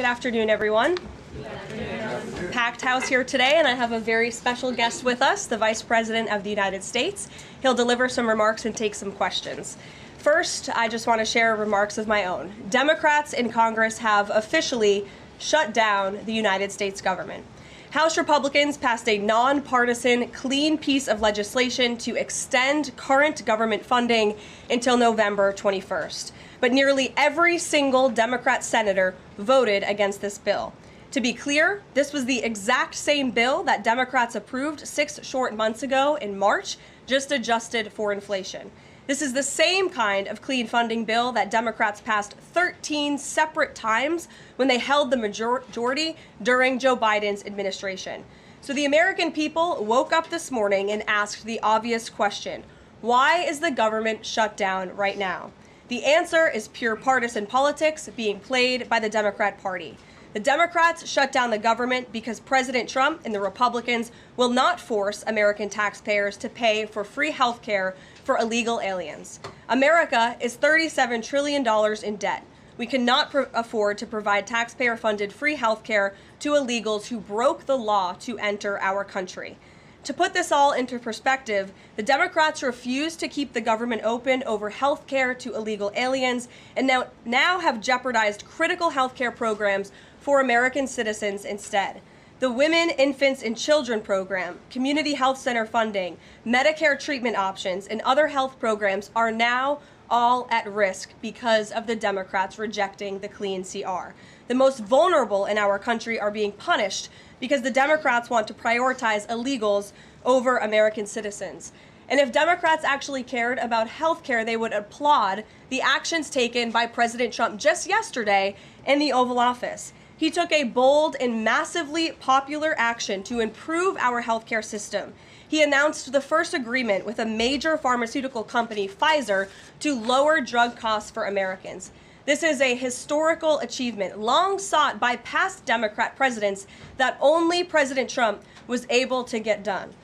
Good afternoon, everyone. Good afternoon. Packed house here today, and I have a very special guest with us, the Vice President of the United States. He'll deliver some remarks and take some questions. First, I just want to share remarks of my own. Democrats in Congress have officially shut down the United States government. House Republicans passed a nonpartisan, clean piece of legislation to extend current government funding until November 21st. But nearly every single Democrat senator voted against this bill. To be clear, this was the exact same bill that Democrats approved 6 short months ago in March, just adjusted for inflation. This is the same kind of clean funding bill that Democrats passed 13 separate times when they held the majority during Joe Biden's administration. So the American people woke up this morning and asked the obvious question: why is the government shut down right now? The answer is pure partisan politics being played by the Democrat Party. The Democrats shut down the government because President Trump and the Republicans will not force American taxpayers to pay for free health care for illegal aliens. America is $37 trillion in debt. We cannot afford to provide taxpayer-funded free health care to illegals who broke the law to enter our country. To put this all into perspective, the Democrats refused to keep the government open over health care to illegal aliens and now have jeopardized critical health care programs for American citizens instead. The Women, Infants, and Children program, community health center funding, Medicare treatment options, and other health programs are now all at risk because of the Democrats rejecting the clean CR. The most vulnerable in our country are being punished because the Democrats want to prioritize illegals over American citizens. And if Democrats actually cared about health care, they would applaud the actions taken by President Trump just yesterday in the Oval Office. He took a bold and massively popular action to improve our healthcare system. He announced the first agreement with a major pharmaceutical company, Pfizer, to lower drug costs for Americans. This is a historical achievement long sought by past Democrat presidents that only President Trump was able to get done.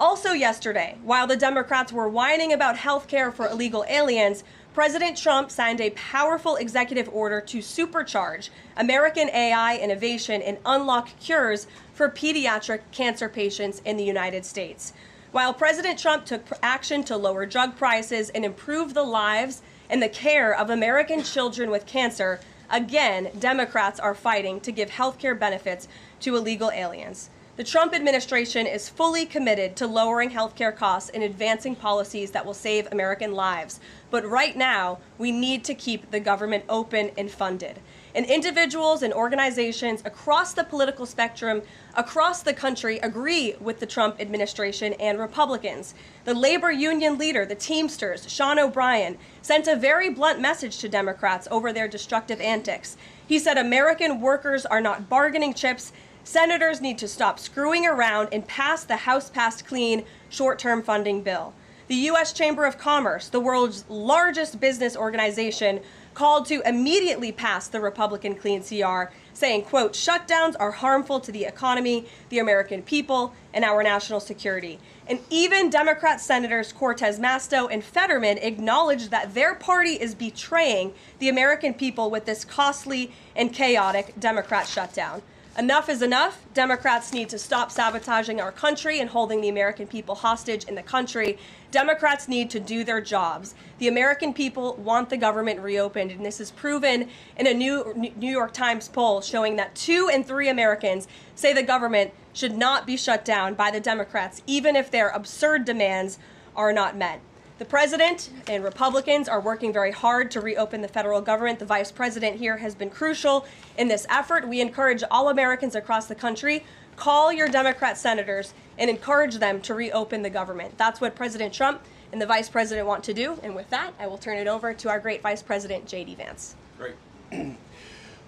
Also yesterday, while the Democrats were whining about health care for illegal aliens, President Trump signed a powerful executive order to supercharge American AI innovation and unlock cures for pediatric cancer patients in the United States. While President Trump took action to lower drug prices and improve the lives and the care of American children with cancer, again, Democrats are fighting to give health care benefits to illegal aliens. The Trump administration is fully committed to lowering healthcare costs and advancing policies that will save American lives. But right now, we need to keep the government open and funded. And individuals and organizations across the political spectrum, across the country, agree with the Trump administration and Republicans. The labor union leader, the Teamsters, Sean O'Brien, sent a very blunt message to Democrats over their destructive antics. He said American workers are not bargaining chips. Senators need to stop screwing around and pass the House-passed clean short-term funding bill. The U.S. Chamber of Commerce, the world's largest business organization, called to immediately pass the Republican clean CR, saying, quote, shutdowns are harmful to the economy, the American people, and our national security. And even Democrat Senators Cortez Masto and Fetterman acknowledged that their party is betraying the American people with this costly and chaotic Democrat shutdown. Enough is enough. Democrats need to stop sabotaging our country and holding the American people hostage in the country. Democrats need to do their jobs. The American people want the government reopened, and this is proven in a New York Times poll showing that 2 in 3 Americans say the government should not be shut down by the Democrats, even if their absurd demands are not met. The president and Republicans are working very hard to reopen the federal government. The vice president here has been crucial in this effort. We encourage all Americans across the country, call your Democrat senators and encourage them to reopen the government. That's what President Trump and the vice president want to do. And with that, I will turn it over to our great vice president, J.D. Vance. Great.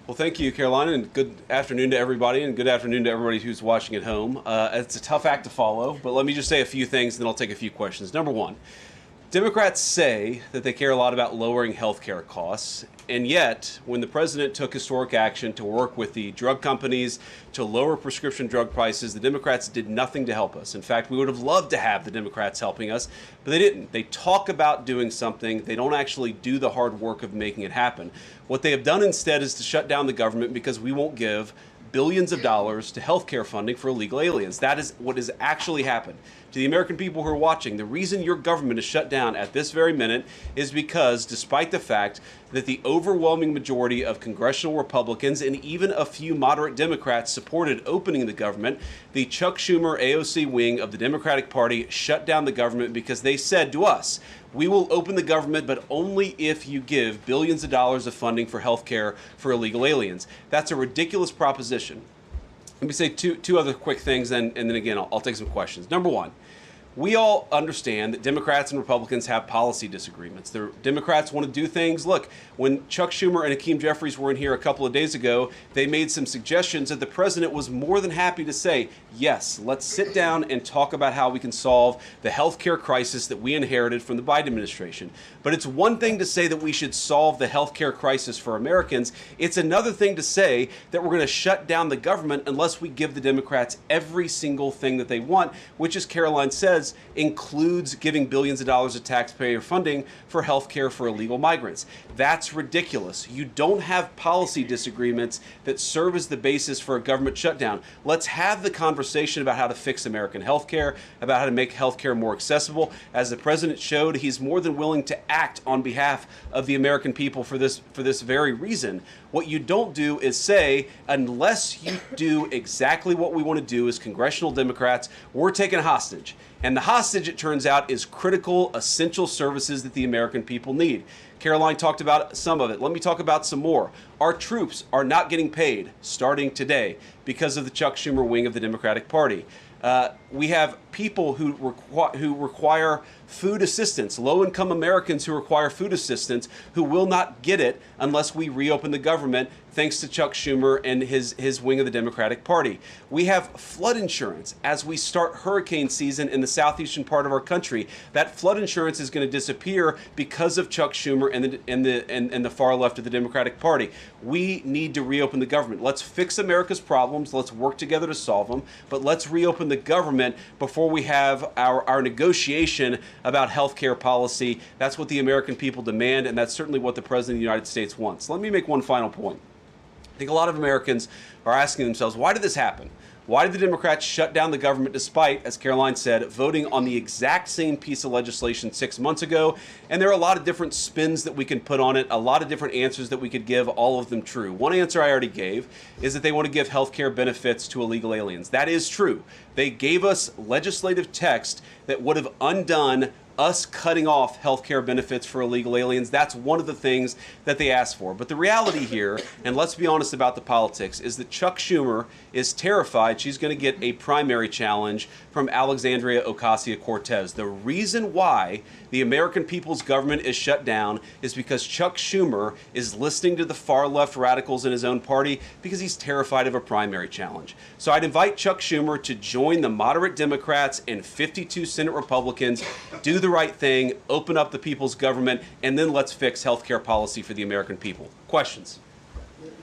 Well, thank you, Karoline, and good afternoon to everybody, and good afternoon to everybody who's watching at home. It's a tough act to follow, but let me just say a few things, and then I'll take a few questions. Number one, Democrats say that they care a lot about lowering health care costs, and yet, when the president took historic action to work with the drug companies to lower prescription drug prices, the Democrats did nothing to help us. In fact, we would have loved to have the Democrats helping us, but they didn't. They talk about doing something. They don't actually do the hard work of making it happen. What they have done instead is to shut down the government because we won't give billions of dollars to health care funding for illegal aliens. That is what has actually happened. To the American people who are watching, the reason your government is shut down at this very minute is because, despite the fact that the overwhelming majority of congressional Republicans and even a few moderate Democrats supported opening the government, the Chuck Schumer AOC wing of the Democratic Party shut down the government because they said to us, we will open the government, but only if you give billions of dollars of funding for health care for illegal aliens. That's a ridiculous proposition. Let me say two other quick things, and then again, I'll take some questions. Number one, we all understand that Democrats and Republicans have policy disagreements. The Democrats want to do things. Look, when Chuck Schumer and Hakeem Jeffries were in here a couple of days ago, they made some suggestions that the president was more than happy to say, yes, let's sit down and talk about how we can solve the health care crisis that we inherited from the Biden administration. But it's one thing to say that we should solve the health care crisis for Americans. It's another thing to say that we're going to shut down the government unless we give the Democrats every single thing that they want, which, as Karoline says, includes giving billions of dollars of taxpayer funding for health care for illegal migrants. That's ridiculous. You don't have policy disagreements that serve as the basis for a government shutdown. Let's have the conversation about how to fix American health care, about how to make health care more accessible. As the president showed, he's more than willing to act on behalf of the American people for this very reason. What you don't do is say, unless you do exactly what we want to do as congressional Democrats, we're taking hostage. And the hostage, it turns out, is critical, essential services that the American people need. Karoline talked about some of it. Let me talk about some more. Our troops are not getting paid starting today because of the Chuck Schumer wing of the Democratic Party. We have people who require food assistance, low-income Americans who require food assistance, who will not get it unless we reopen the government, thanks to Chuck Schumer and his wing of the Democratic Party. We have flood insurance as we start hurricane season in the southeastern part of our country. That flood insurance is going to disappear because of Chuck Schumer and the far left of the Democratic Party. We need to reopen the government. Let's fix America's problems. Let's work together to solve them. But let's reopen the government before we have our negotiation about health care policy. That's what the American people demand, and that's certainly what the President of the United States wants. Let me make one final point. I think a lot of Americans are asking themselves, why did this happen? Why did the Democrats shut down the government despite, as Karoline said, voting on the exact same piece of legislation 6 months ago? And there are a lot of different spins that we can put on it, a lot of different answers that we could give, all of them true. One answer I already gave is that they want to give health care benefits to illegal aliens. That is true. They gave us legislative text that would have undone us cutting off health care benefits for illegal aliens. That's one of the things that they asked for. But the reality here, and let's be honest about the politics, is that Chuck Schumer is terrified she's going to get a primary challenge from Alexandria Ocasio-Cortez. The reason why the American people's government is shut down is because Chuck Schumer is listening to the far left radicals in his own party because he's terrified of a primary challenge. So I'd invite Chuck Schumer to join the moderate Democrats and 52 Senate Republicans, do the right thing, open up the people's government, and then let's fix health care policy for the American people. Questions?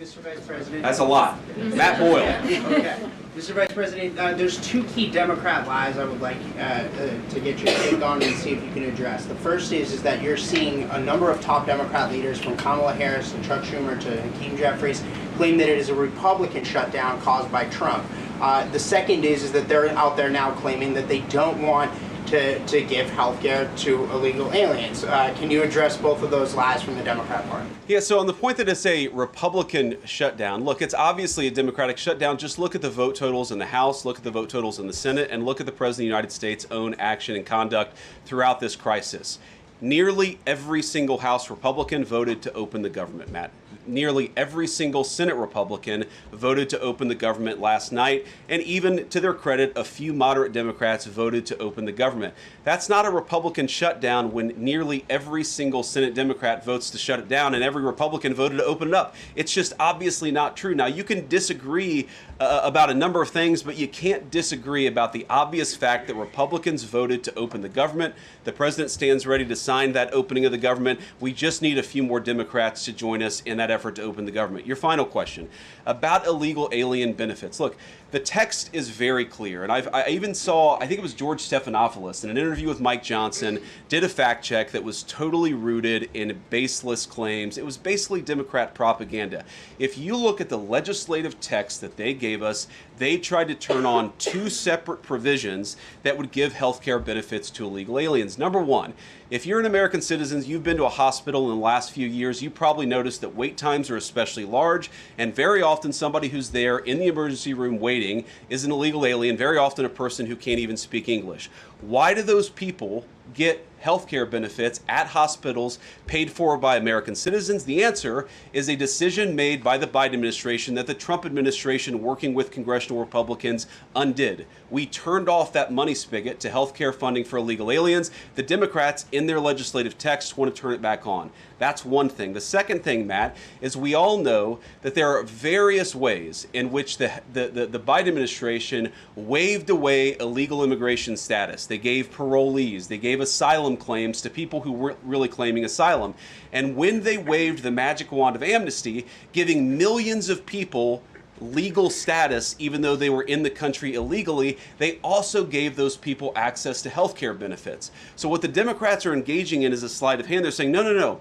Mr. Vice President. That's a lot. Matt Boyle. Okay. Mr. Vice President, there's two key Democrat lies I would like to get your take on and see if you can address. The first is that you're seeing a number of top Democrat leaders, from Kamala Harris and Chuck Schumer to Hakeem Jeffries, claim that it is a Republican shutdown caused by Trump. The second is that they're out there now claiming that they don't want to give health care to illegal aliens. Can you address both of those lies from the Democrat Party? Yeah, so on the point that it's a Republican shutdown, look, it's obviously a Democratic shutdown. Just look at the vote totals in the House, look at the vote totals in the Senate, and look at the President of the United States' own action and conduct throughout this crisis. Nearly every single House Republican voted to open the government, Matt. Nearly every single Senate Republican voted to open the government last night, and even to their credit, a few moderate Democrats voted to open the government. That's not a Republican shutdown when nearly every single Senate Democrat votes to shut it down and every Republican voted to open it up. It's just obviously not true. Now, you can disagree about a number of things, but you can't disagree about the obvious fact that Republicans voted to open the government. The president stands ready to signed that opening of the government. We just need a few more Democrats to join us in that effort to open the government. Your final question about illegal alien benefits. Look, the text is very clear, and I even saw, I think it was George Stephanopoulos in an interview with Mike Johnson, did a fact check that was totally rooted in baseless claims. It was basically Democrat propaganda. If you look at the legislative text that they gave us, they tried to turn on two separate provisions that would give health care benefits to illegal aliens. Number one, if you're an American citizen, you've been to a hospital in the last few years, you probably noticed that wait times are especially large, and very often somebody who's there in the emergency room waiting is an illegal alien, very often a person who can't even speak English. Why do those people get health care benefits at hospitals paid for by American citizens? The answer is a decision made by the Biden administration that the Trump administration, working with congressional Republicans, undid. We turned off that money spigot to health care funding for illegal aliens. The Democrats, in their legislative text, want to turn it back on. That's one thing. The second thing, Matt, is we all know that there are various ways in which the Biden administration waved away illegal immigration status. They gave parolees, they gave asylum claims to people who weren't really claiming asylum. And when they waved the magic wand of amnesty, giving millions of people legal status even though they were in the country illegally, they also gave those people access to health care benefits. So what the Democrats are engaging in is a sleight of hand. They're saying, no, no, no.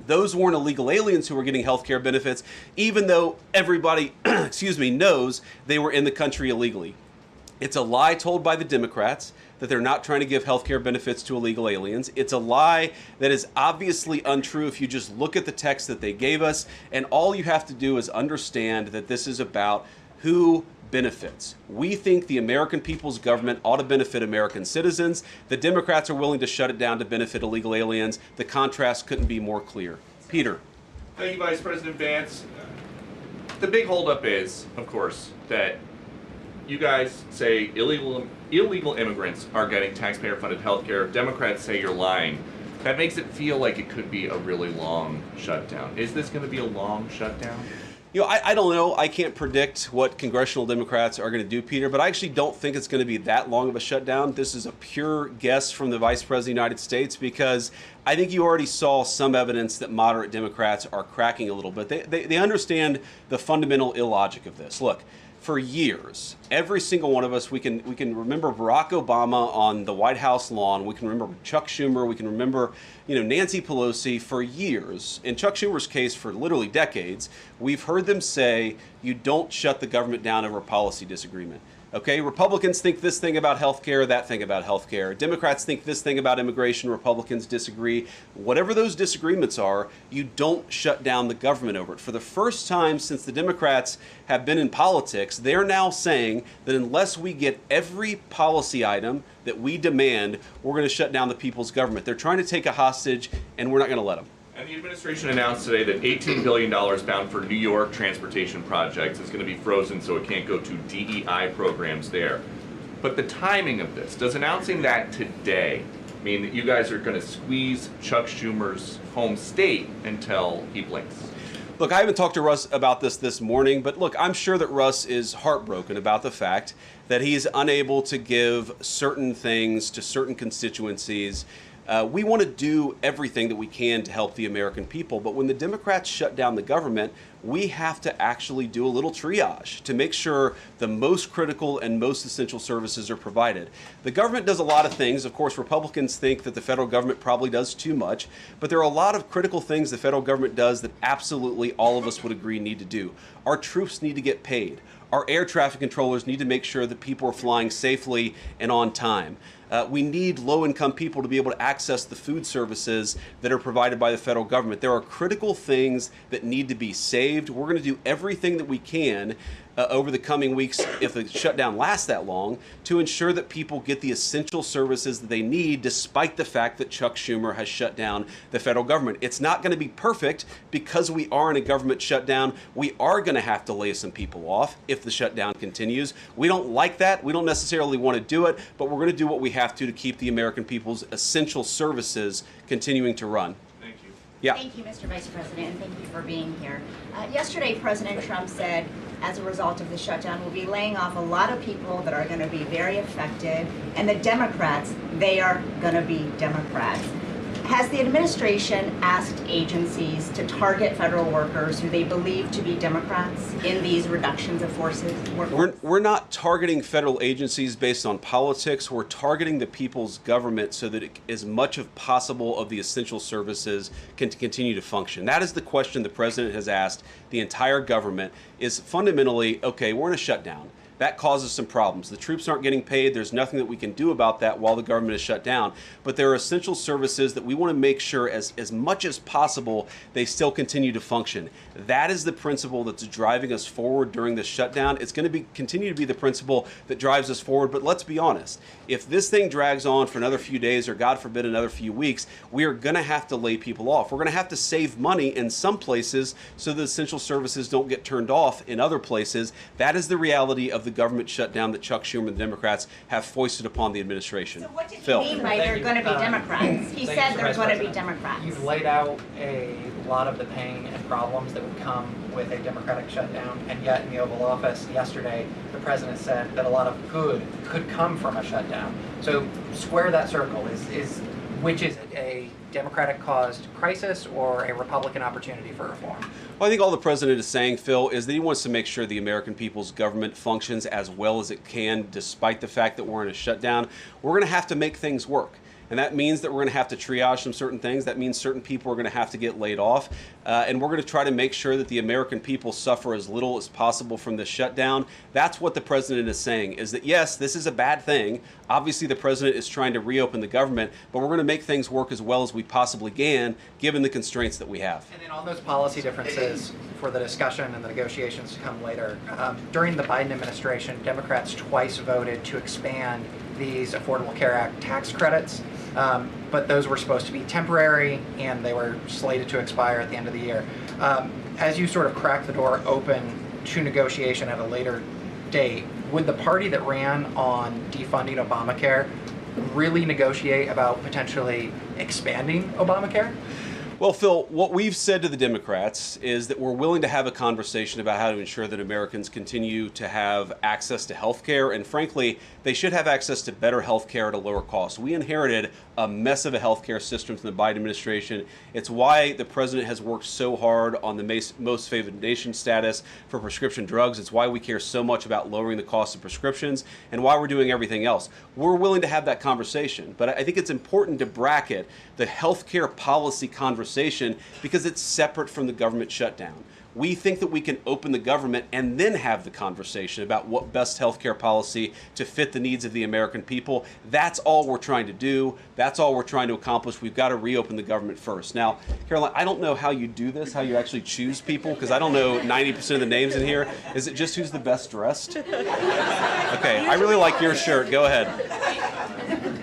Those weren't illegal aliens who were getting health care benefits, even though everybody, knows they were in the country illegally. It's a lie told by the Democrats that they're not trying to give health care benefits to illegal aliens. It's a lie that is obviously untrue if you just look at the text that they gave us, and all you have to do is understand that this is about who benefits. We think the American people's government ought to benefit American citizens. The Democrats are willing to shut it down to benefit illegal aliens. The contrast couldn't be more clear. Peter. Thank you, Vice President Vance. The big holdup is, of course, that you guys say illegal immigrants are getting taxpayer-funded health care. Democrats say you're lying. That makes it feel like it could be a really long shutdown. Is this going to be a long shutdown? You know, I don't know. I can't predict what congressional Democrats are going to do, Peter, but I actually don't think it's going to be that long of a shutdown. This is a pure guess from the Vice President of the United States because I think you already saw some evidence that moderate Democrats are cracking a little bit. They understand the fundamental illogic of this. Look, for years, every single one of us, we can remember Barack Obama on the White House lawn. We can remember Chuck Schumer. We can remember, Nancy Pelosi for years. In Chuck Schumer's case, for literally decades, we've heard them say, you don't shut the government down over a policy disagreement. Okay, Republicans think this thing about health care, that thing about health care. Democrats think this thing about immigration, Republicans disagree. Whatever those disagreements are, you don't shut down the government over it. For the first time since the Democrats have been in politics, they're now saying that unless we get every policy item that we demand, we're going to shut down the people's government. They're trying to take a hostage, and we're not going to let them. And the administration announced today that $18 billion bound for New York transportation projects is going to be frozen so it can't go to DEI programs there. But the timing of this, does announcing that today mean that you guys are going to squeeze Chuck Schumer's home state until he blinks? Look, I haven't talked to Russ about this morning, but look, I'm sure that Russ is heartbroken about the fact that he's unable to give certain things to certain constituencies. We want to do everything that we can to help the American people, but when the Democrats shut down the government, we have to actually do a little triage to make sure the most critical and most essential services are provided. The government does a lot of things. Of course, Republicans think that the federal government probably does too much, but there are a lot of critical things the federal government does that absolutely all of us would agree need to do. Our troops need to get paid. Our air traffic controllers need to make sure that people are flying safely and on time. We need low-income people to be able to access the food services that are provided by the federal government. There are critical things that need to be saved. We're going to do everything that we can over the coming weeks, if the shutdown lasts that long, to ensure that people get the essential services that they need, despite the fact that Chuck Schumer has shut down the federal government. It's not going to be perfect because we are in a government shutdown. We are going to have to lay some people off if the shutdown continues. We don't like that. We don't necessarily want to do it, but we're going to do what we have to keep the American people's essential services continuing to run. Thank you. Yeah. Thank you, Mr. Vice President, and thank you for being here. Yesterday, President Trump said, as a result of the shutdown, we'll be laying off a lot of people that are going to be very affected, and the Democrats, they are going to be Democrats. Has the administration asked agencies to target federal workers who they believe to be Democrats in these reductions of forces? We're not targeting federal agencies based on politics. We're targeting the people's government so that as much as possible of the essential services can continue to function. That is the question the president has asked the entire government, is fundamentally, okay, we're in a shutdown. That causes some problems. The troops aren't getting paid. There's nothing that we can do about that while the government is shut down. But there are essential services that we want to make sure as much as possible they still continue to function. That is the principle that's driving us forward during this shutdown. It's going to continue to be the principle that drives us forward. But let's be honest. If this thing drags on for another few days or, God forbid, another few weeks, we are going to have to lay people off. We're going to have to save money in some places so the essential services don't get turned off in other places. That is the reality of the government shutdown that Chuck Schumer and the Democrats have foisted upon the administration. So what did he Phil. mean by they're going to be Democrats? He said they're going to be Democrats. You've laid out a lot of the pain and problems that would come with a Democratic shutdown, and yet in the Oval Office yesterday, the president said that a lot of good could come from a shutdown. So square that circle. Which is it, a Democratic-caused crisis or a Republican opportunity for reform? Well, I think all the president is saying, Phil, is that he wants to make sure the American people's government functions as well as it can, despite the fact that we're in a shutdown. We're going to have to make things work. And that means that we're going to have to triage some certain things. That means certain people are going to have to get laid off. And we're going to try to make sure that the American people suffer as little as possible from this shutdown. That's what the president is saying, is that, yes, this is a bad thing. Obviously, the president is trying to reopen the government, but we're going to make things work as well as we possibly can, given the constraints that we have. And then on those policy differences for the discussion and the negotiations to come later, during the Biden administration, Democrats twice voted to expand these Affordable Care Act tax credits. But those were supposed to be temporary, and they were slated to expire at the end of the year. As you sort of crack the door open to negotiation at a later date, would the party that ran on defunding Obamacare really negotiate about potentially expanding Obamacare? Well, Phil, what we've said to the Democrats is that we're willing to have a conversation about how to ensure that Americans continue to have access to health care, and frankly, they should have access to better health care at a lower cost. We inherited a mess of a health care system from the Biden administration. It's why the president has worked so hard on the most favored nation status for prescription drugs. It's why we care so much about lowering the cost of prescriptions and why we're doing everything else. We're willing to have that conversation, but I think it's important to bracket the health care policy conversation because it's separate from the government shutdown. We think that we can open the government and then have the conversation about what best healthcare policy to fit the needs of the American people. That's all we're trying to do. That's all we're trying to accomplish. We've got to reopen the government first. Now, Karoline, I don't know how you do this, how you actually choose people, because I don't know 90% of the names in here. Is it just who's the best dressed? Okay, I really like your shirt. Go ahead.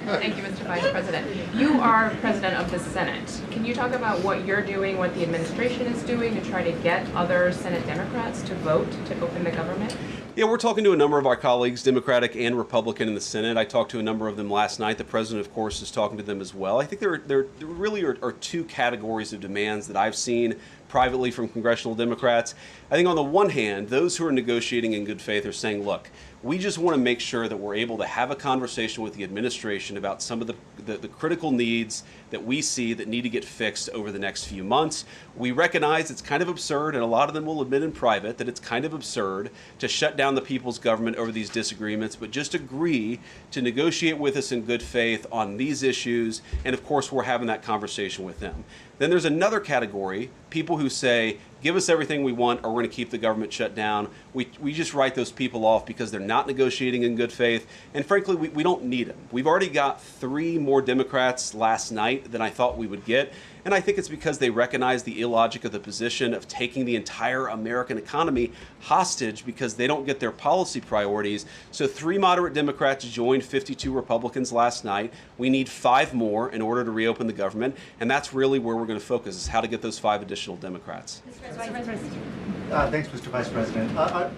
Thank you, Mr. Vice President. You are President of the Senate. Can you talk about what you're doing, what the administration is doing to try to get other Senate Democrats to vote to open the government? Yeah, we're talking to a number of our colleagues, Democratic and Republican in the Senate. I talked to a number of them last night. The president, of course, is talking to them as well. I think there really are two categories of demands that I've seen privately from congressional Democrats. I think on the one hand, those who are negotiating in good faith are saying, look, we just want to make sure that we're able to have a conversation with the administration about some of the critical needs that we see that need to get fixed over the next few months. We recognize it's kind of absurd, and a lot of them will admit in private that it's kind of absurd to shut down the people's government over these disagreements, but just agree to negotiate with us in good faith on these issues, and of course we're having that conversation with them. Then there's another category, people who say, give us everything we want or we're going to keep the government shut down. We just write those people off because they're not negotiating in good faith. And frankly, we don't need them. We've already got 3 more Democrats last night than I thought we would get. And I think it's because they recognize the illogic of the position of taking the entire American economy hostage because they don't get their policy priorities. So 3 moderate Democrats joined 52 Republicans last night. We need 5 more in order to reopen the government. And that's really where we're going to focus, is how to get those 5 additional Democrats. Thanks, Mr. Vice President.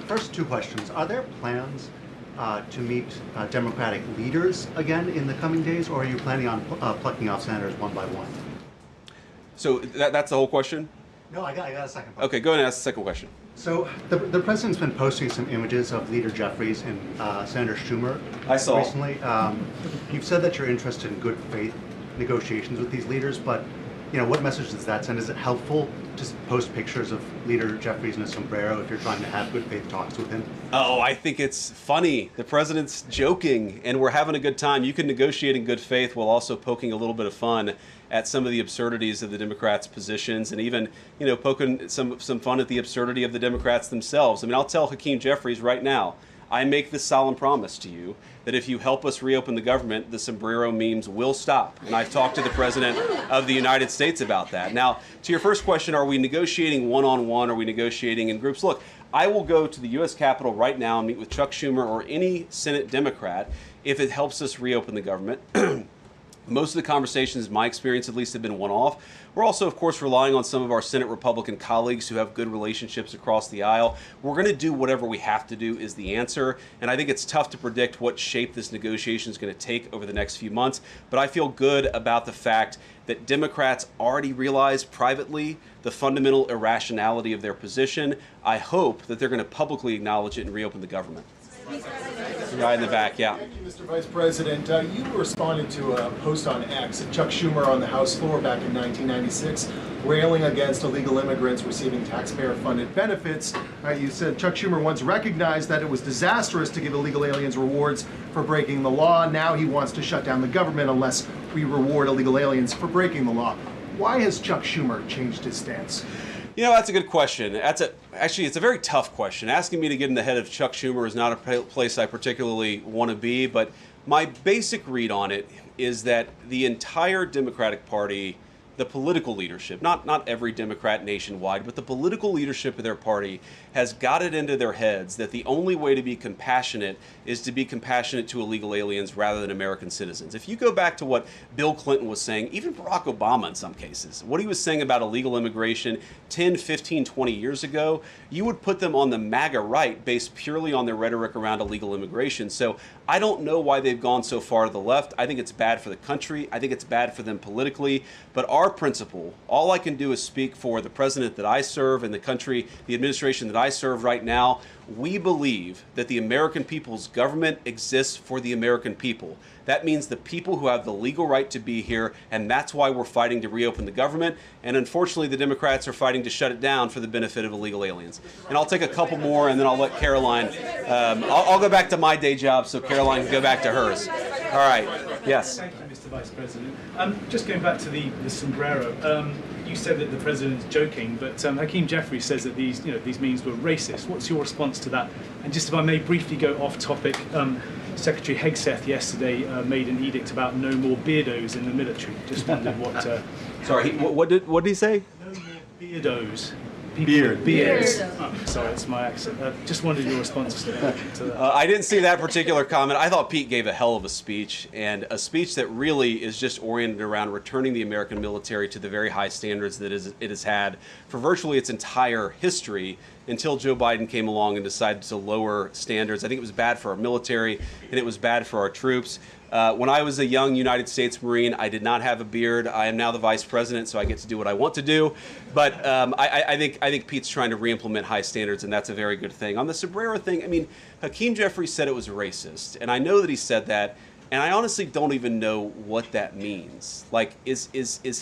First 2 questions. Are there plans to meet Democratic leaders again in the coming days, or are you planning on plucking off senators one by one? So that's the whole question? No, I got a second part. Okay, go ahead and ask the second question. So the president's been posting some images of Leader Jeffries and Senator Schumer I saw. recently. You've said that you're interested in good faith negotiations with these leaders, but what message does that send? Is it helpful to post pictures of Leader Jeffries in a sombrero if you're trying to have good faith talks with him? Oh, I think it's funny. The president's joking, and we're having a good time. You can negotiate in good faith while also poking a little bit of fun at some of the absurdities of the Democrats' positions, and even, poking some fun at the absurdity of the Democrats themselves. I mean, I'll tell Hakeem Jeffries right now, I make this solemn promise to you that if you help us reopen the government, the sombrero memes will stop. And I've talked to the President of the United States about that. Now, to your first question, are we negotiating one-on-one? Are we negotiating in groups? Look, I will go to the U.S. Capitol right now and meet with Chuck Schumer or any Senate Democrat if it helps us reopen the government. Most of the conversations, in my experience at least, have been one-off. We're also, of course, relying on some of our Senate Republican colleagues who have good relationships across the aisle. We're going to do whatever we have to do is the answer. And I think it's tough to predict what shape this negotiation is going to take over the next few months. But I feel good about the fact that Democrats already realize privately the fundamental irrationality of their position. I hope that they're going to publicly acknowledge it and reopen the government. Right in the back, yeah. Thank you, Mr. Vice President. You responded to a post on X of Chuck Schumer on the House floor back in 1996, railing against illegal immigrants receiving taxpayer-funded benefits. You said Chuck Schumer once recognized that it was disastrous to give illegal aliens rewards for breaking the law. Now he wants to shut down the government unless we reward illegal aliens for breaking the law. Why has Chuck Schumer changed his stance? That's a good question. Actually, it's a very tough question. Asking me to get in the head of Chuck Schumer is not a place I particularly want to be, but my basic read on it is that the entire Democratic Party, the political leadership, not every Democrat nationwide, but the political leadership of their party has got it into their heads that the only way to be compassionate is to be compassionate to illegal aliens rather than American citizens. If you go back to what Bill Clinton was saying, even Barack Obama in some cases, what he was saying about illegal immigration 10, 15, 20 years ago, you would put them on the MAGA right based purely on their rhetoric around illegal immigration. So I don't know why they've gone so far to the left. I think it's bad for the country. I think it's bad for them politically. But our principle, all I can do is speak for the president that I serve and the country, the administration that I serve right now. We believe that the American people's government exists for the American people. That means the people who have the legal right to be here, and that's why we're fighting to reopen the government. And unfortunately, the Democrats are fighting to shut it down for the benefit of illegal aliens. And I'll take a couple more, and then I'll let Karoline. I'll go back to my day job so Karoline can go back to hers. All right. Yes. Thank you, Mr. Vice President. Just going back to the sombrero. You said that the president is joking, but Hakeem Jeffries says that these memes were racist. What's your response to that? And just if I may briefly go off topic, Secretary Hegseth yesterday made an edict about no more beardos in the military. Just wondered what. Sorry, what did he say? No more beardos. Beards. Oh, sorry, it's my accent. Just wondered your response to that. I didn't see that particular comment. I thought Pete gave a hell of a speech, and a speech that really is just oriented around returning the American military to the very high standards that it has had for virtually its entire history until Joe Biden came along and decided to lower standards. I think it was bad for our military, and it was bad for our troops. When I was a young United States Marine, I did not have a beard. I am now the vice president, so I get to do what I want to do. But I think Pete's trying to re-implement high standards, and that's a very good thing. On the sombrero thing, I mean, Hakeem Jeffries said it was racist, and I know that he said that, and I honestly don't even know what that means. Like, is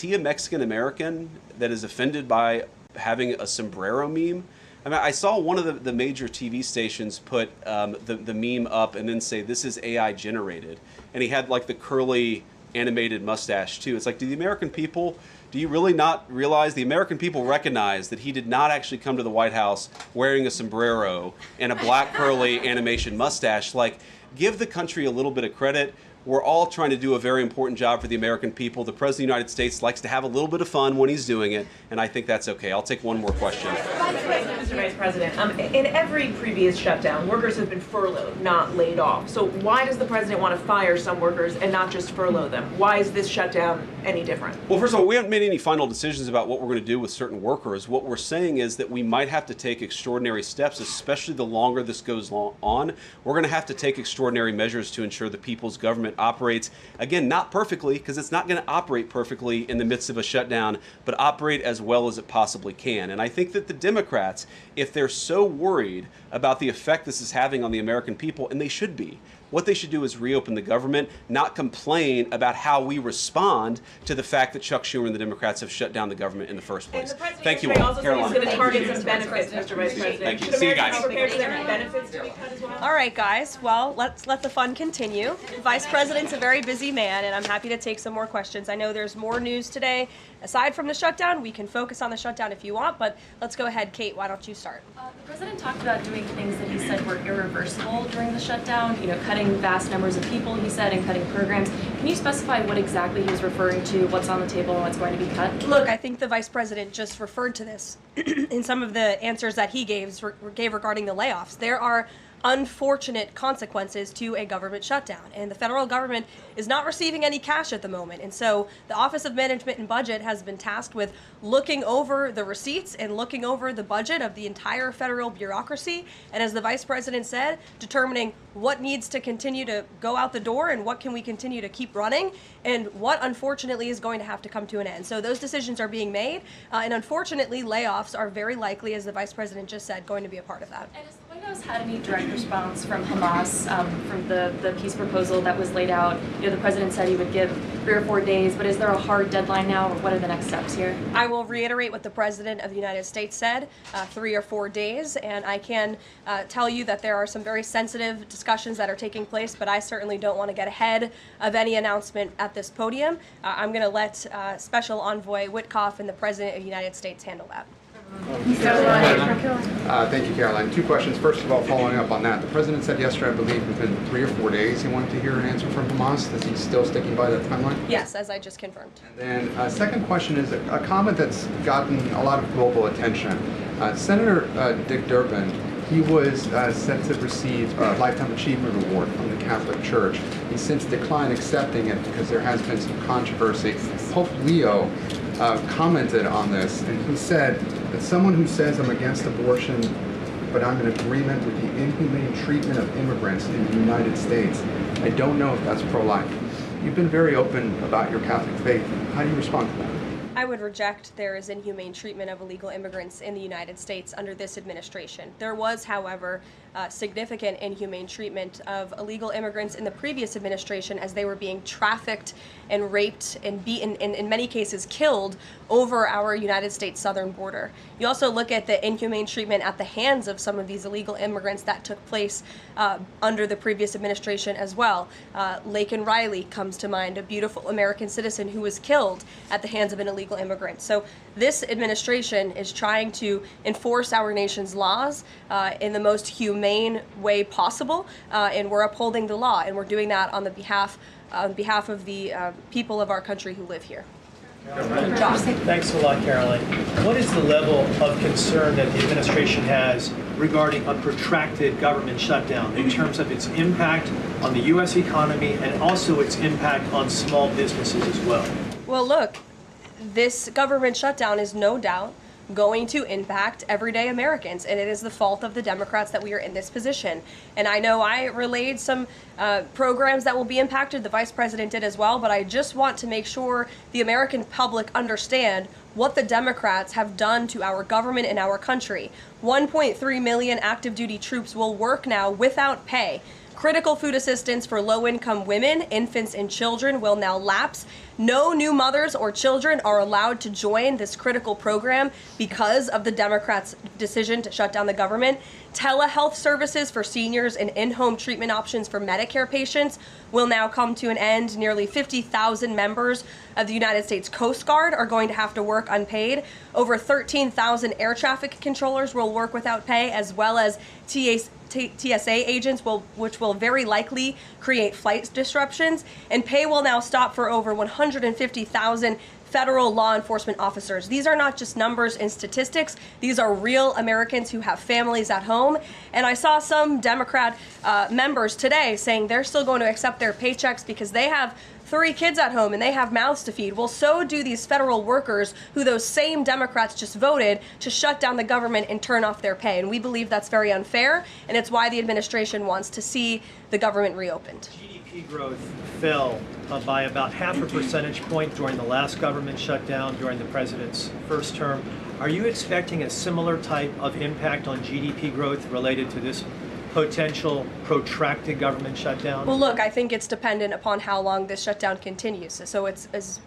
he a Mexican American that is offended by having a sombrero meme? I mean, I saw one of the major TV stations put the meme up and then say, this is AI generated. And he had like the curly animated mustache too. It's like, do you really not realize the American people recognize that he did not actually come to the White House wearing a sombrero and a black curly animation mustache? Like, give the country a little bit of credit. We're all trying to do a very important job for the American people. The President of the United States likes to have a little bit of fun when he's doing it, and I think that's okay. I'll take one more question. Mr. Vice President, in every previous shutdown, workers have been furloughed, not laid off. So why does the President want to fire some workers and not just furlough them? Why is this shutdown any different? Well, first of all, we haven't made any final decisions about what we're going to do with certain workers. What we're saying is that we might have to take extraordinary steps, especially the longer this goes on. We're going to have to take extraordinary measures to ensure the people's government operates, again, not perfectly, because it's not going to operate perfectly in the midst of a shutdown, but operate as well as it possibly can. And I think that the Democrats, if they're so worried about the effect this is having on the American people, and they should be, What they should do is reopen the government, not complain about how we respond to the fact that Chuck Schumer and the Democrats have shut down the government in the first place. Thank you all. Also said he's going to target some benefits, Mr. Vice President. Thank you. Should See you Americans guys. prepare for their benefits to be cut as well? All right, guys. Well, let's let the fun continue. Vice President's a very busy man, and I'm happy to take some more questions. I know there's more news today. Aside from the shutdown, we can focus on the shutdown if you want, but let's go ahead. Kate, why don't you start? The president talked about doing things that he said were irreversible during the shutdown, you know, cutting vast numbers of people, he said, and cutting programs. Can you specify what exactly he was referring to, what's on the table, and what's going to be cut? Look, I think the Vice President just referred to this in some of the answers that he gave regarding the layoffs. There are unfortunate consequences to a government shutdown, and the federal government is not receiving any cash at the moment, and so the Office of Management and Budget has been tasked with looking over the receipts and looking over the budget of the entire federal bureaucracy, and as the Vice President said, determining what needs to continue to go out the door and what can we continue to keep running, and what unfortunately is going to have to come to an end. So those decisions are being made, and unfortunately layoffs are very likely, as the Vice President just said, going to be a part of that. And has the White House had any direct response from Hamas, from the peace proposal that was laid out? You know, the president said he would give 3 or 4 days, but is there a hard deadline now, or what are the next steps here? I will reiterate what the President of the United States said, 3 or 4 days, and I can tell you that there are some very sensitive discussions that are taking place, but I certainly don't want to get ahead of any announcement at this podium. I'm going to let Special Envoy Witkoff and the President of the United States handle that. Thank you, Caroline. 2 questions. First of all, following up on that, the president said yesterday, I believe, within 3 or 4 days he wanted to hear an answer from Hamas. Is he still sticking by that timeline? Yes, as I just confirmed. And then second question is a comment that's gotten a lot of global attention. Senator Dick Durbin, he was set to receive a Lifetime Achievement Award from the Catholic Church. He's since declined accepting it because there has been some controversy. Pope Leo commented on this, and he said that someone who says I'm against abortion, but I'm in agreement with the inhumane treatment of immigrants in the United States, I don't know if that's pro-life. You've been very open about your Catholic faith. How do you respond to that? I would reject there is inhumane treatment of illegal immigrants in the United States under this administration. There was, however, significant inhumane treatment of illegal immigrants in the previous administration as they were being trafficked and raped and beaten, and in many cases killed, over our United States southern border. You also look at the inhumane treatment at the hands of some of these illegal immigrants that took place under the previous administration as well. Laken Riley comes to mind, a beautiful American citizen who was killed at the hands of an illegal immigrant. So this administration is trying to enforce our nation's laws in the most humane way possible, and we're upholding the law, and we're doing that on behalf of the people of our country who live here. Josh. Thanks a lot, Caroline. What is the level of concern that the administration has regarding a protracted government shutdown in terms of its impact on the U.S. economy and also its impact on small businesses as well? Well, look, this government shutdown is no doubt going to impact everyday Americans, and it is the fault of the Democrats that we are in this position. And I know I relayed some programs that will be impacted, the Vice President did as well, but I just want to make sure the American public understand what the Democrats have done to our government and our country. 1.3 million active duty troops will work now without pay. Critical food assistance for low-income women, infants, and children will now lapse. No new mothers or children are allowed to join this critical program because of the Democrats' decision to shut down the government. Telehealth services for seniors and in-home treatment options for Medicare patients will now come to an end. Nearly 50,000 members of the United States Coast Guard are going to have to work unpaid. Over 13,000 air traffic controllers will work without pay, as well as TSA agents, which will very likely create flight disruptions. And pay will now stop for over 150,000 federal law enforcement officers. These are not just numbers and statistics. These are real Americans who have families at home. And I saw some Democrat members today saying they're still going to accept their paychecks because they have 3 kids at home and they have mouths to feed. Well, so do these federal workers who those same Democrats just voted to shut down the government and turn off their pay. And we believe that's very unfair, and it's why the administration wants to see the government reopened. GDP growth fell by about 0.5 percentage point during the last government shutdown during the president's first term. Are you expecting a similar type of impact on GDP growth related to this potential protracted government shutdown? Well, look, I think it's dependent upon how long this shutdown continues. So it's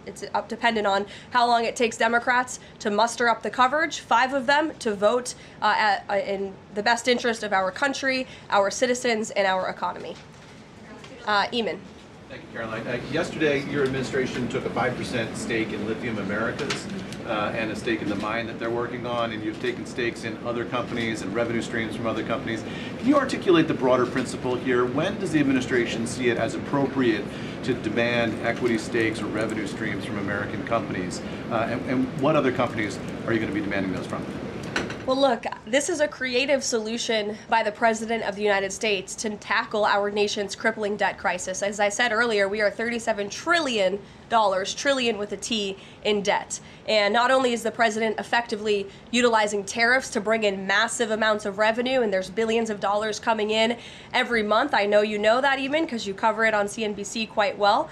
dependent on how long it takes Democrats to muster up the coverage, 5 of them, to vote in the best interest of our country, our citizens, and our economy. Eamon. Thank you, Caroline. Yesterday, your administration took a 5% stake in Lithium Americas and a stake in the mine that they're working on, and you've taken stakes in other companies and revenue streams from other companies. Can you articulate the broader principle here? When does the administration see it as appropriate to demand equity stakes or revenue streams from American companies? And what other companies are you going to be demanding those from? Well, look, this is a creative solution by the President of the United States to tackle our nation's crippling debt crisis. As I said earlier, we are $37 trillion, trillion with a T, in debt. And not only is the president effectively utilizing tariffs to bring in massive amounts of revenue, and there's billions of dollars coming in every month. I know you know that, even, because you cover it on CNBC quite well.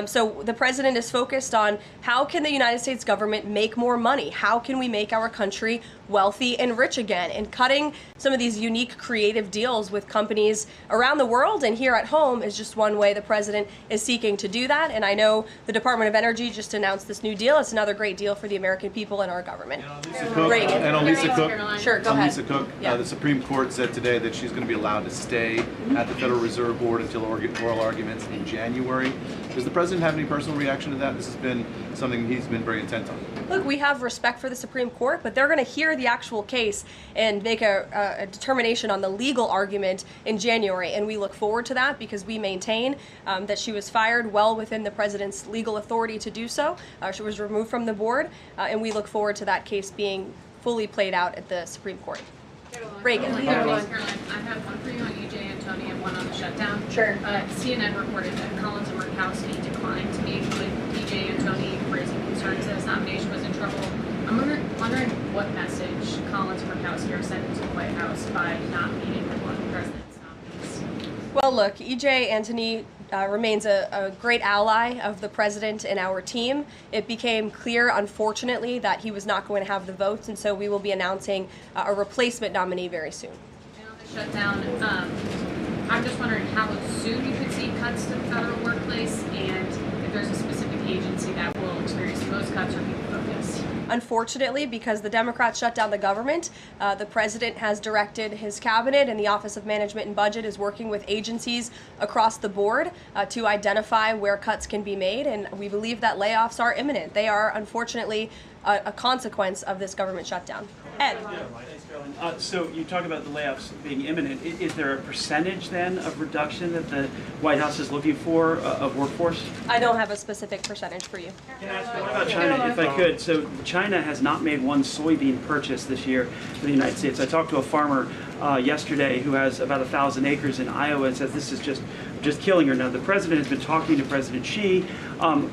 So the president is focused on how can the United States government make more money? How can we make our country wealthy and rich again? And cutting some of these unique creative deals with companies around the world and here at home is just one way the president is seeking to do that. And I know the Department of Energy just announced this new deal. It's another great deal for the American people and our government. And on Lisa Cook, sure, go ahead. Lisa Cook, the Supreme Court said today that she's going to be allowed to stay at the Federal Reserve Board until oral arguments in January. Does the president have any personal reaction to that? This has been something he's been very intent on. Look, we have respect for the Supreme Court, but they're going to hear the actual case and make a determination on the legal argument in January. And we look forward to that because we maintain that she was fired well within the president's legal authority to do so. She was removed from the board, and we look forward to that case being fully played out at the Supreme Court. Reagan. Caroline, I have one for you on E.J. Antoni and one on the shutdown. Sure. CNN reported that Collins and Murkowski declined to meet with E.J. Antoni, raising concerns that his nomination was in trouble. I'm wondering what message Collins and Murkowski are sending to the White House by not meeting with one of the president's nominees. Well, look, E.J. Antoni remains a great ally of the president and our team. It became clear, unfortunately, that he was not going to have the votes, and so we will be announcing a replacement nominee very soon. And on the shutdown, I'm just wondering how soon you could see cuts to the federal workplace, and if there's a specific agency that will experience the most cuts or be focused. Unfortunately, because the Democrats shut down the government, the president has directed his cabinet, and the Office of Management and Budget is working with agencies across the board to identify where cuts can be made, and we believe that layoffs are imminent. They are, unfortunately, a consequence of this government shutdown. Ed. So you talk about the layoffs being imminent. Is there a percentage then of reduction that the White House is looking for of workforce? I don't have a specific percentage for you. Can I ask what about China, if I could? So China has not made one soybean purchase this year for the United States. I talked to a farmer yesterday who has about 1,000 acres in Iowa and says this is just killing her. Now, the president has been talking to President Xi.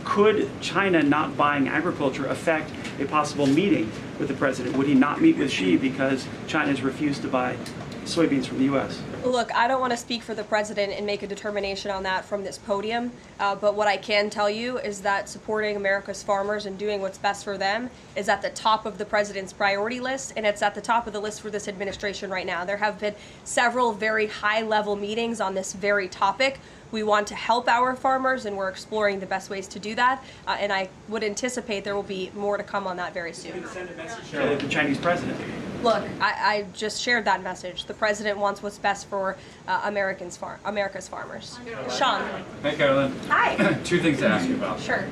Could China not buying agriculture affect a possible meeting with the president? Would he not meet with Xi because China has refused to buy soybeans from the U.S.? Look, I don't want to speak for the president and make a determination on that from this podium, but what I can tell you is that supporting America's farmers and doing what's best for them is at the top of the president's priority list, and it's at the top of the list for this administration right now. There have been several very high-level meetings on this very topic. We want to help our farmers, and we're exploring the best ways to do that, and I would anticipate there will be more to come on that very soon. Send a message to the Chinese president. Look, I just shared that message. The president wants what's best for America's farmers. Sean. Hey, Caroline. Hi. 2 things to ask you about. Sure.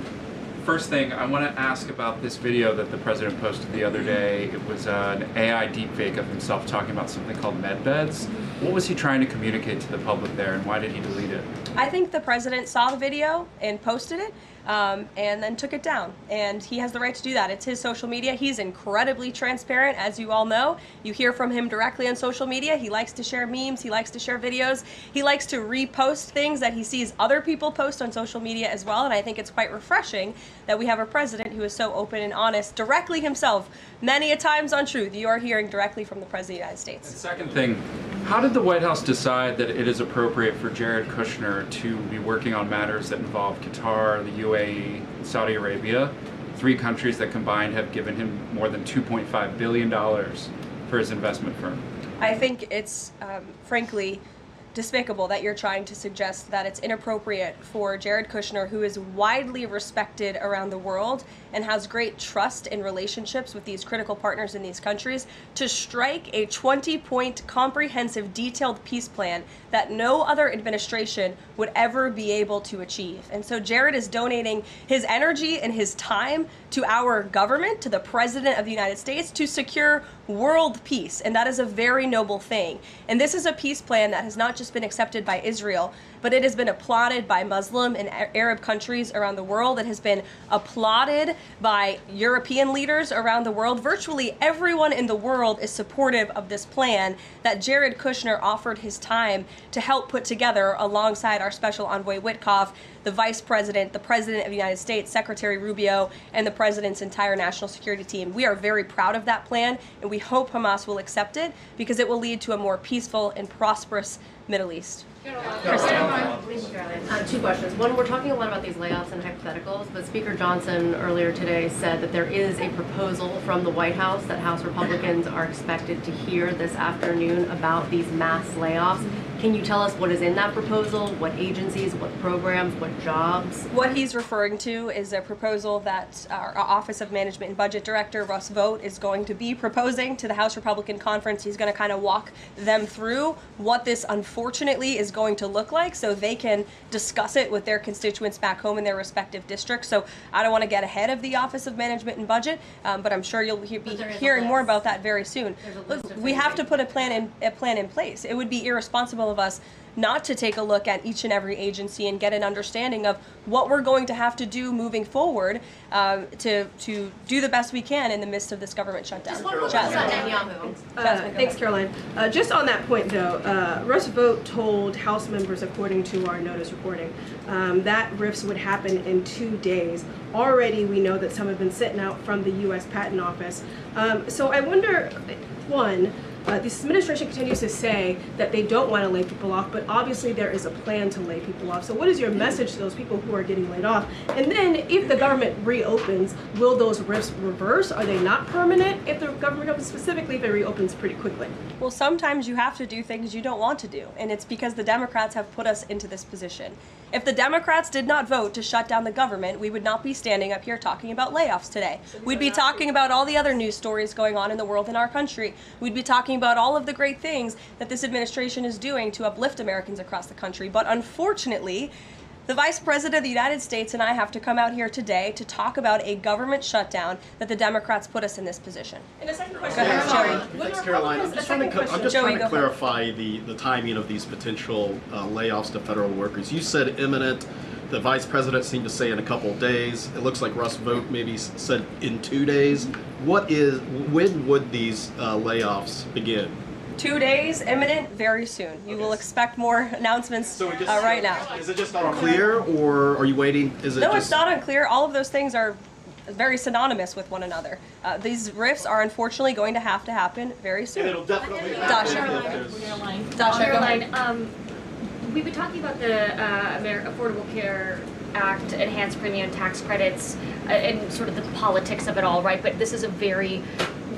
First thing, I want to ask about this video that the president posted the other day. It was an AI deepfake of himself talking about something called med beds. What was he trying to communicate to the public there, and why did he delete it? I think the president saw the video and posted it, and then took it down. And he has the right to do that. It's his social media. He's incredibly transparent, as you all know. You hear from him directly on social media. He likes to share memes. He likes to share videos. He likes to repost things that he sees other people post on social media as well. And I think it's quite refreshing that we have a president who is so open and honest directly himself, many a times on Truth. You are hearing directly from the President of the United States. And second thing, how did the White House decide that it is appropriate for Jared Kushner to be working on matters that involve Qatar, the UAE, and Saudi Arabia, 3 countries that combined have given him more than $2.5 billion for his investment firm? I think it's, frankly, despicable that you're trying to suggest that it's inappropriate for Jared Kushner, who is widely respected around the world and has great trust in relationships with these critical partners in these countries, to strike a 20-point comprehensive detailed peace plan that no other administration would ever be able to achieve. And so Jared is donating his energy and his time to our government, to the President of the United States, to secure world peace. And that is a very noble thing. And this is a peace plan that has not just been accepted by Israel, but it has been applauded by Muslim and Arab countries around the world. It has been applauded by European leaders around the world. Virtually everyone in the world is supportive of this plan that Jared Kushner offered his time to help put together alongside our special envoy Witkoff, the Vice President, the President of the United States, Secretary Rubio, and the President's entire national security team. We are very proud of that plan, and we hope Hamas will accept it because it will lead to a more peaceful and prosperous Middle East. Two questions. One, we're talking a lot about these layoffs and hypotheticals, but Speaker Johnson earlier today said that there is a proposal from the White House that House Republicans are expected to hear this afternoon about these mass layoffs. Can you tell us what is in that proposal? What agencies, what programs, what jobs? What he's referring to is a proposal that our Office of Management and Budget Director, Russ Vought, is going to be proposing to the House Republican Conference. He's going to kind of walk them through what this unfortunately is going to look like so they can discuss it with their constituents back home in their respective districts. So I don't want to get ahead of the Office of Management and Budget, but I'm sure you'll be hearing more about that very soon. Look, we have to put a plan in place. It would be irresponsible of us not to take a look at each and every agency and get an understanding of what we're going to have to do moving forward to do the best we can in the midst of this government shutdown. Thanks, Caroline. Just on that point, though, Russ Vought told House members, according to our notice reporting, that RIFs would happen in 2 days. Already, we know that some have been sitting out from the U.S. Patent Office. So I wonder, one, this administration continues to say that they don't want to lay people off, but obviously there is a plan to lay people off. So what is your message to those people who are getting laid off? And then if the government reopens, will those RIFs reverse? Are they not permanent if the government reopens, specifically if it reopens pretty quickly? Well, sometimes you have to do things you don't want to do, and it's because the Democrats have put us into this position. If the Democrats did not vote to shut down the government, we would not be standing up here talking about layoffs today. We'd be talking about all the other news stories going on in the world in our country. We'd be talking about all of the great things that this administration is doing to uplift Americans across the country. But unfortunately, the Vice President of the United States and I have to come out here today to talk about a government shutdown that the Democrats put us in this position. And a second question. Thanks, Caroline. I'm just trying to clarify the timing of these potential layoffs to federal workers. You said imminent. The Vice President seemed to say in a couple of days. It looks like Russ Vought maybe said in 2 days. When would these layoffs begin? 2 days, imminent, very soon. You will expect more announcements right now. Is it just unclear, or are you waiting? No, it's not unclear. All of those things are very synonymous with one another. These RIFs are unfortunately going to happen very soon. And it'll definitely Caroline, we've been talking about the Affordable Care Act, enhanced premium tax credits, and sort of the politics of it all, right? But this is a very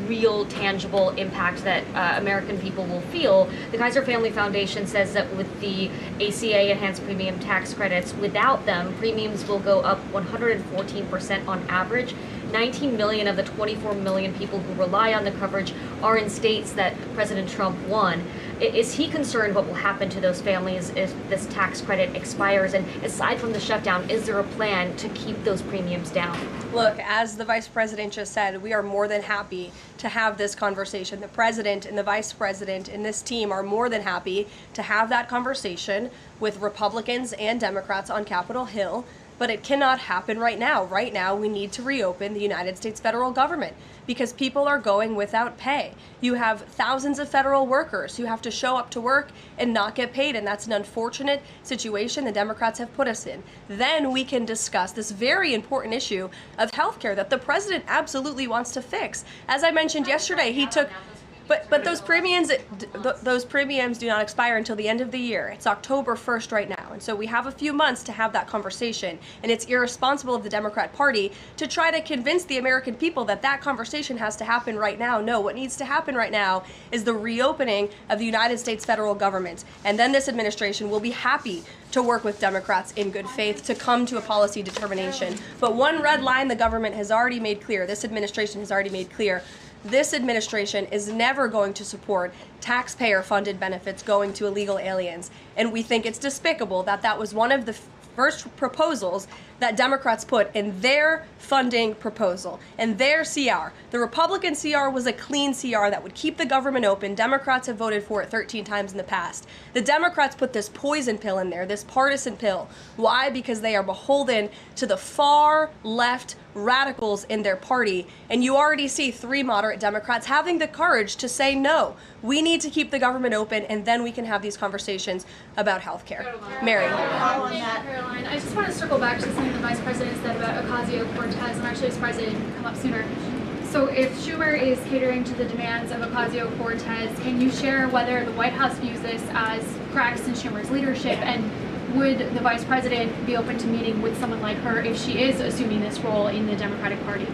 real, tangible impact that American people will feel. The Kaiser Family Foundation says that with the ACA enhanced premium tax credits, without them, premiums will go up 114% on average. 19 million of the 24 million people who rely on the coverage are in states that President Trump won. Is he concerned what will happen to those families if this tax credit expires? And aside from the shutdown, is there a plan to keep those premiums down? Look, as the Vice President just said, we are more than happy to have this conversation. The President and the Vice President and this team are more than happy to have that conversation with Republicans and Democrats on Capitol Hill. But it cannot happen right now. Right now, we need to reopen the United States federal government because people are going without pay. You have thousands of federal workers who have to show up to work and not get paid, and that's an unfortunate situation the Democrats have put us in. Then we can discuss this very important issue of health care that the President absolutely wants to fix. As I mentioned yesterday, he took But those premiums do not expire until the end of the year. It's October 1st right now, and so we have a few months to have that conversation. And it's irresponsible of the Democrat Party to try to convince the American people that that conversation has to happen right now. No, what needs to happen right now is the reopening of the United States federal government, and then this administration will be happy to work with Democrats in good faith to come to a policy determination. But one red line the government has already made clear, this administration has already made clear, this administration is never going to support taxpayer-funded benefits going to illegal aliens. And we think it's despicable that that was one of the first proposals that Democrats put in their funding proposal, in their CR. The Republican CR was a clean CR that would keep the government open. Democrats have voted for it 13 times in the past. The Democrats put this poison pill in there, this partisan pill. Why? Because they are beholden to the far left radicals in their party, and you already see 3 moderate Democrats having the courage to say no. We need to keep the government open, and then we can have these conversations about health care. Mary. Karoline, I just want to circle back to something the Vice President said about Ocasio-Cortez. I'm actually surprised it didn't come up sooner. So if Schumer is catering to the demands of Ocasio-Cortez, can you share whether the White House views this as cracks in Schumer's leadership, and would the Vice President be open to meeting with someone like her if she is assuming this role in the Democratic Party?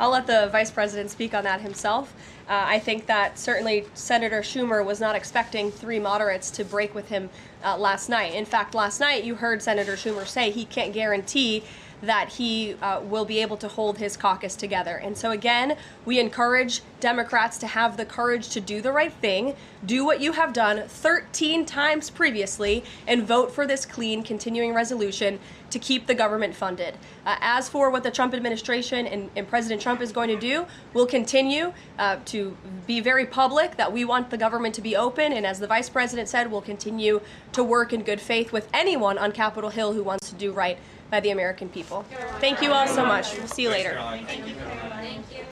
I'll let the Vice President speak on that himself. I think that certainly Senator Schumer was not expecting 3 moderates to break with him last night. In fact, last night you heard Senator Schumer say he can't guarantee that he will be able to hold his caucus together. And so again, we encourage Democrats to have the courage to do the right thing, do what you have done 13 times previously, and vote for this clean continuing resolution to keep the government funded. As for what the Trump administration and President Trump is going to do, we'll continue to be very public that we want the government to be open, and as the Vice President said, we'll continue to work in good faith with anyone on Capitol Hill who wants to do right by the American people. Thank you all so much. We'll see you later.